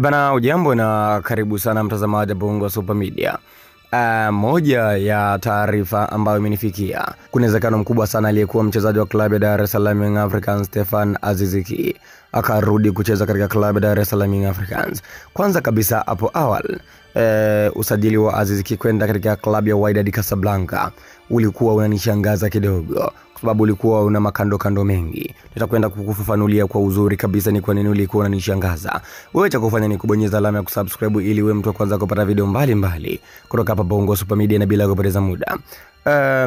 Bana, ujambo na karibu sana mtazamaji wa Bongo Super Media. Moja ya taarifa ambayo imenifikia, kuna uwezekano mkubwa sana aliyekuwa mchezaji wa klabu ya Dar es Salaam Young Africans Stefan Aziz Ki akarudi kucheza katika klabu ya Dar es Salaam Young Africans. Kwanza kabisa hapo awali, usajili wa Aziz Ki kwenda katika klabu ya Wydad Casablanca ulikuwa unanishangaza kidogo, kwa sababu ulikuwa una makando mengi. Nitakwenda kukufafanulia kwa uzuri kabisa ni kwa nini ulikuwa unanishangaza. Wewe cha kufanya ni kubonyeza alama ya kusubscribe ili uwe mtu wa kwanza kupata video mbalimbali kutoka hapa Bongo Super Media, na bila kupoteza muda.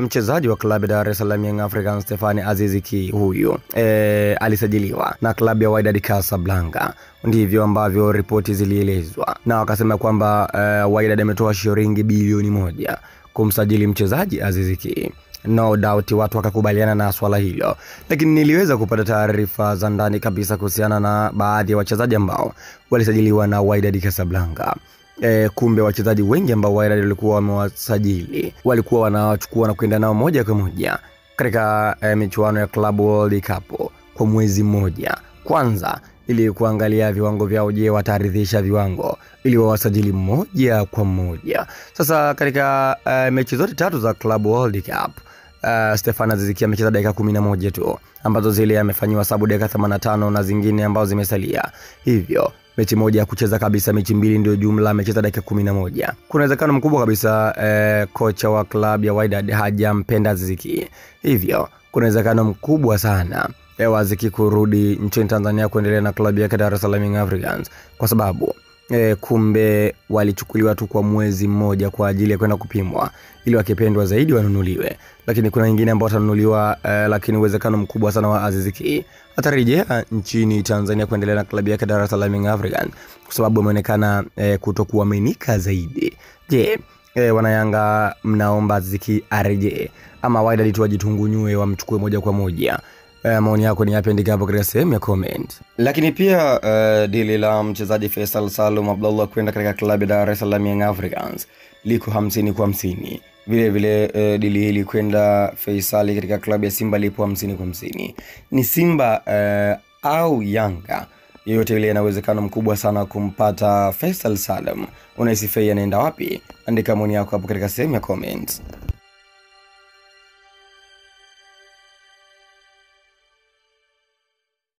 Mchezaji wa klabu ya Dar es Salaam Young Africans Stefan Aziz Ki huyu alisajiliwa na klabu ya Wydad Casablanca. Ndivyo ambavyo ripoti zilielezwa, na wakasema kwamba Wydad ametoa shilingi bilioni 1 kumsajili mchezaji Aziz Ki. No doubt watu wakakubaliana na swala hilo, lakini niliweza kupata taarifa za ndani kabisa kuhusiana na baadhi ya wachezaji ambao walisajiliwa na Wydad Casablanca. Kumbe wachezaji wengi ambao Wydad walikuwa wamewasajili walikuwa wanawachukua na kwenda nao moja kwa moja katika michuano ya Club World Cup kwa mwezi mmoja. Kwanza ili kuangalia viwango vyao, je, wataridhisha viwango, ili wawasajili moja kwa moja. Sasa katika mechi zote 3 za Club World Cup, Stefan Aziz Ki amecheza dakika 11 tu, ambazo zile amefanywa sabu dakika 85 na zingine ambazo zimesalia. Hivyo mechi moja ya kucheza kabisa, mechi 2 ndio jumla amecheza dakika 11. Kuna uwezekano mkubwa kabisa kocha wa klabu ya Wydad hajampenda Aziz Ki. Hivyo kuna uwezekano mkubwa sana Aziz Ki kurudi nchini Tanzania kuendelea na klabu ya Dar es Salaam Young Africans, kwa sababu kumbe walichukuliwa tu kwa mwezi mmoja kwa ajili ya kwenda kupimwa ili wakipendwa zaidi wanunuliwe. Lakini kuna wengine ambao watanunuliwa, lakini uwezekano mkubwa sana wa Aziz Ki atarejea nchini Tanzania kuendelea na klabu ya Dar es Salaam Young Africans, kwa sababu ameonekana kutokuaminika zaidi. Je, wanayanga mnaomba Aziz Ki arejee ama Wydad tu wajitungunyue wamchukue moja kwa moja? Maoni yako ni yapi? Andika hapo katika sehemu ya comment. Lakini pia dili la mchezaji Faisal Salum Abdullah kwenda katika klabu ya Dar es Salaam Young Africans liko 50 kwa 50. Vile vile dili hili kwenda Faisal katika klabu ya Simba lipo 50 kwa 50. Ni Simba au Yanga, yoyote ile ina uwezekano mkubwa sana kumpata Faisal Salum. Unahisi Faisal anaenda wapi? Andika maoni yako hapo katika sehemu ya comment.